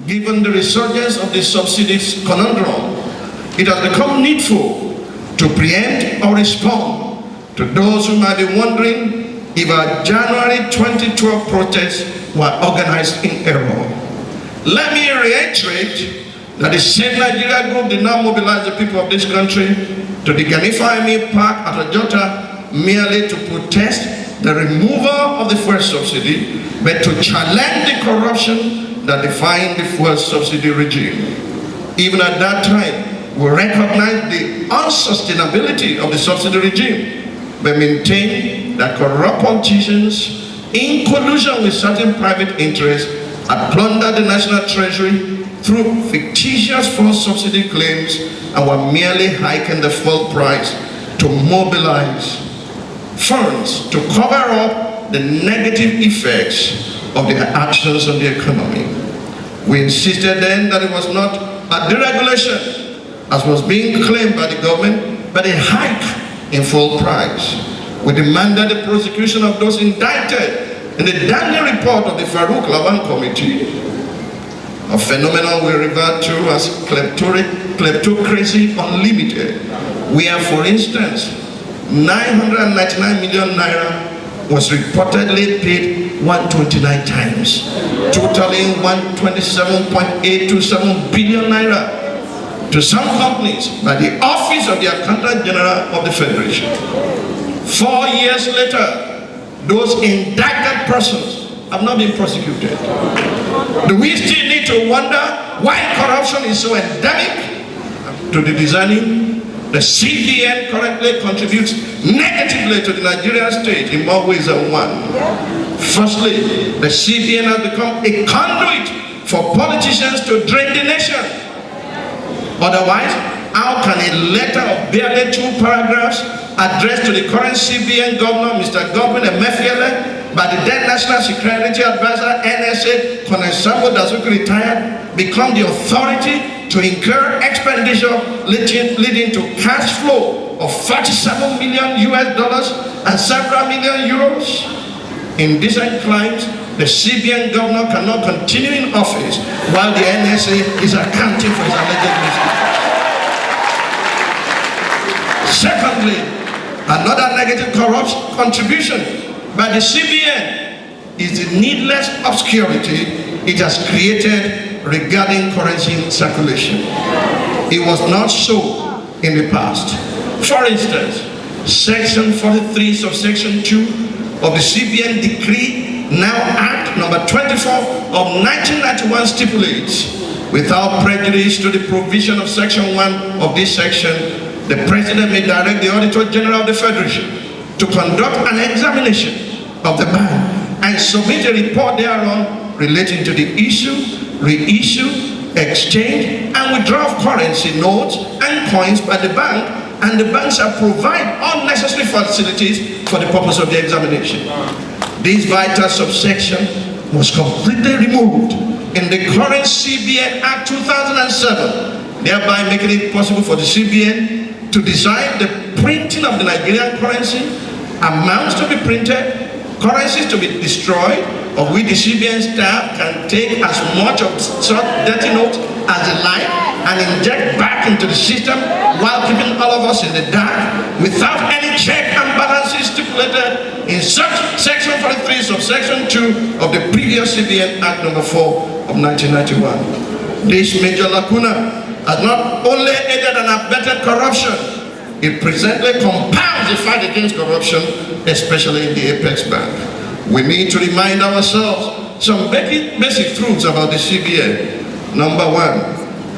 given the resurgence of the subsidies conundrum, it has become needful to preempt or respond to those who might be wondering if our January 2012 protests were organized in error. Let me reiterate that the same Nigeria group did not mobilize the people of this country to the Ganifa Park at Ojota merely to protest the removal of the fuel subsidy, but to challenge the corruption that defined the fuel subsidy regime. Even at that time, we recognized the unsustainability of the subsidy regime, but maintained that corrupt politicians, in collusion with certain private interests, had plundered the national treasury through fictitious fuel subsidy claims and were merely hiking the fuel price to mobilize funds to cover up the negative effects of their actions on the economy. We insisted then that it was not a deregulation, as was being claimed by the government, but a hike in fuel price. We demanded the prosecution of those indicted in the Daniel report of the Farouk Lawan Committee, a phenomenon we refer to as kleptocracy unlimited, where, for instance, 999 million naira was reportedly paid 129 times, totaling 127.827 billion naira to some companies by the Office of the Accountant General of the Federation. 4 years later, those indicted persons have not been prosecuted. Do we still need to wonder why corruption is so endemic to the designing? The CBN currently contributes negatively to the Nigerian state in more ways than one. Firstly, the CBN has become a conduit for politicians to drain the nation. Otherwise, how can a letter of barely 2 paragraphs addressed to the current CBN governor, Mr. Godwin Emefiele, by the then National Security Advisor, NSA, Colonel Sambo Dasuki retired, become the authority to incur expenditure leading to cash flow of $47 million US and several million euros? In decent climes, the CBN governor cannot continue in office while the NSA is accounting for his alleged misdeeds. Secondly, another negative corruption contribution by the CBN is the needless obscurity it has created regarding currency circulation. It was not so in the past. For instance, Section 43, subsection 2 of the CBN Decree, now Act number 24 of 1991 stipulates, without prejudice to the provision of Section 1 of this section, the President may direct the Auditor General of the Federation to conduct an examination of the bank and submit a report thereon relating to the issue, reissue, exchange, and withdrawal of currency notes and coins by the bank, and the bank shall provide all necessary facilities for the purpose of the examination. This vital subsection was completely removed in the current CBN Act 2007, thereby making it possible for the CBN to decide the printing of the Nigerian currency, amounts to be printed, currencies to be destroyed, of which the CBN staff can take as much of such dirty notes as they like and inject back into the system while keeping all of us in the dark without any check and balances stipulated in such Section 43, subsection 2 of the previous CBN Act number 4 of 1991. This major lacuna has not only aided and abetted corruption, it presently compounds the fight against corruption, especially in the Apex Bank. We need to remind ourselves some basic truths about the CBN. Number one,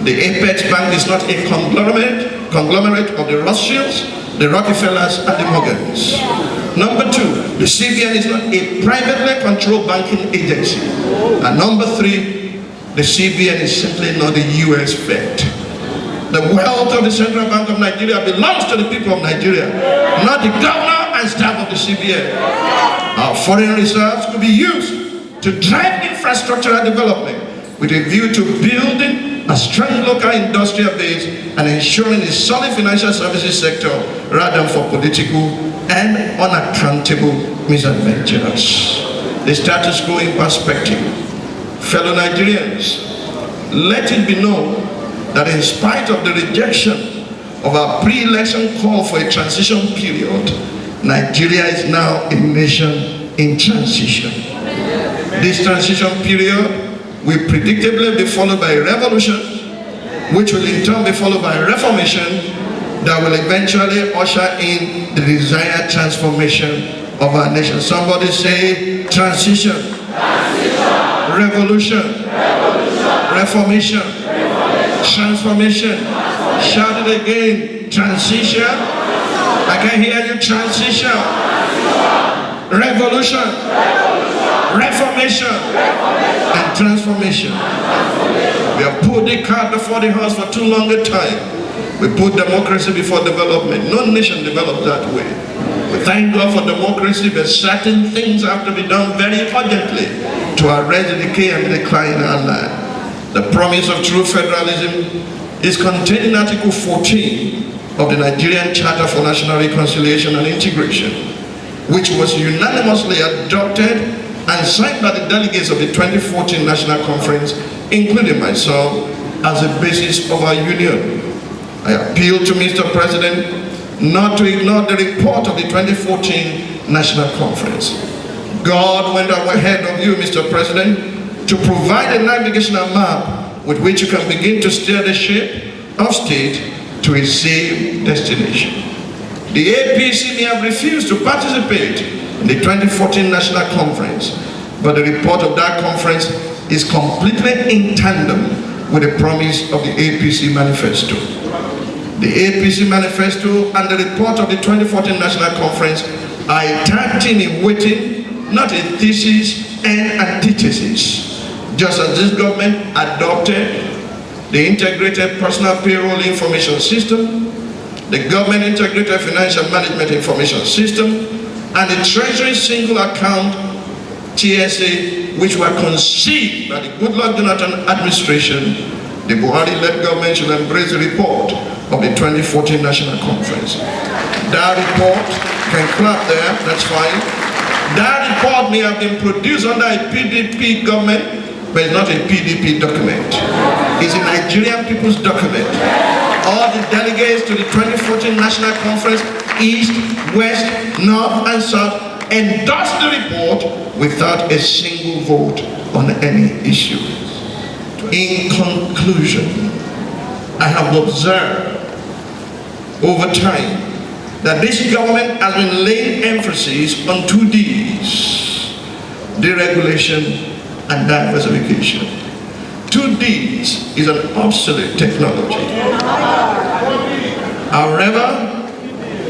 the Apex Bank is not a conglomerate of the Rothschilds, the Rockefellers, and the Morgans. Number two, the CBN is not a privately controlled banking agency. And number three, the CBN is simply not the US Fed. The wealth of the Central Bank of Nigeria belongs to the people of Nigeria, not the governor and staff of the CBN. Our foreign reserves could be used to drive infrastructural development with a view to building a strong local industrial base and ensuring a solid financial services sector rather than for political and unaccountable misadventures. The status quo in perspective. Fellow Nigerians, let it be known that in spite of the rejection of our pre-election call for a transition period, Nigeria is now a nation in transition. This transition period will predictably be followed by a revolution, which will in turn be followed by a reformation that will eventually usher in the desired transformation of our nation. Somebody say transition, revolution, reformation, transformation. Shout it again, transition. I can hear you, transition, revolution, reformation, and transformation. We have put the cart before the horse for too long a time. We put democracy before development. No nation developed that way. We thank God for democracy, but certain things have to be done very urgently to arrest the decay and the decline in our land. The promise of true federalism is contained in Article 14 of the Nigerian Charter for National Reconciliation and Integration, which was unanimously adopted and signed by the delegates of the 2014 National Conference, including myself, as a basis of our union. I appeal to Mr. President not to ignore the report of the 2014 National Conference. God went ahead of you, Mr. President, to provide a navigational map with which you can begin to steer the ship of state to a safe destination. The APC may have refused to participate in the 2014 National Conference, but the report of that conference is completely in tandem with the promise of the APC manifesto. The APC manifesto and the report of the 2014 National Conference are a tag team in waiting, not a thesis and antithesis. Just as this government adopted the Integrated Personal Payroll Information System, the Government Integrated Financial Management Information System, and the Treasury Single Account TSA, which were conceived by the Goodluck Jonathan administration, the Buhari-led government should embrace the report of the 2014 National Conference. That report, can clap there, that's fine. That report may have been produced under a PDP government, but it's not a PDP document. It's a Nigerian people's document. All the delegates to the 2014 National Conference, East, West, North, and South, endorsed the report without a single vote on any issue. In conclusion, I have observed over time that this government has been laying emphasis on 2 Ds: deregulation and diversification. 2 Ds is an obsolete technology. However,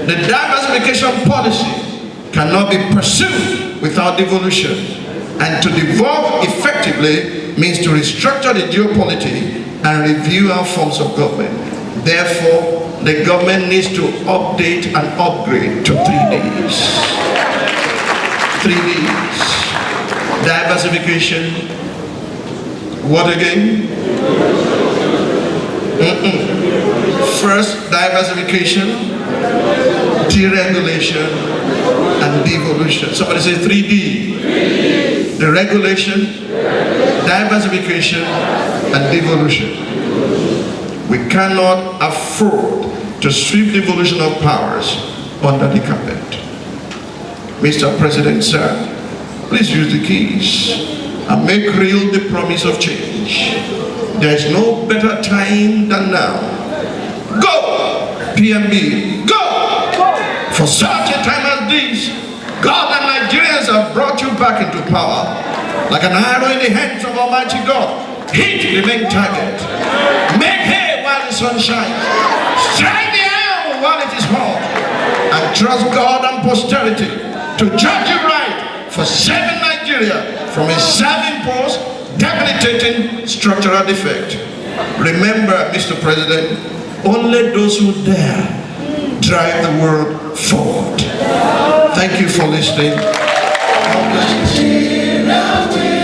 the diversification policy cannot be pursued without devolution, and to devolve effectively means to restructure the geopolity and review our forms of government. Therefore, the government needs to update and upgrade to 3 Ds. 3 Ds. Diversification. What again? First, diversification, deregulation, and devolution. Somebody say 3D. Deregulation, diversification, and devolution. We cannot afford to sweep devolution of powers under the carpet. Mr. President, sir, please use the keys and make real the promise of change. There is no better time than now. Go, PMB, go! For such a time as this, God and Nigerians have brought you back into power. Like an arrow in the hands of Almighty God, hit the main target. Make hay while the sun shines. Strike the iron while it is hot. And trust God and posterity to judge you right for saving Nigeria from a serving post, debilitating structural defect. Remember, Mr. President, only those who dare drive the world forward. Thank you for listening. God bless you.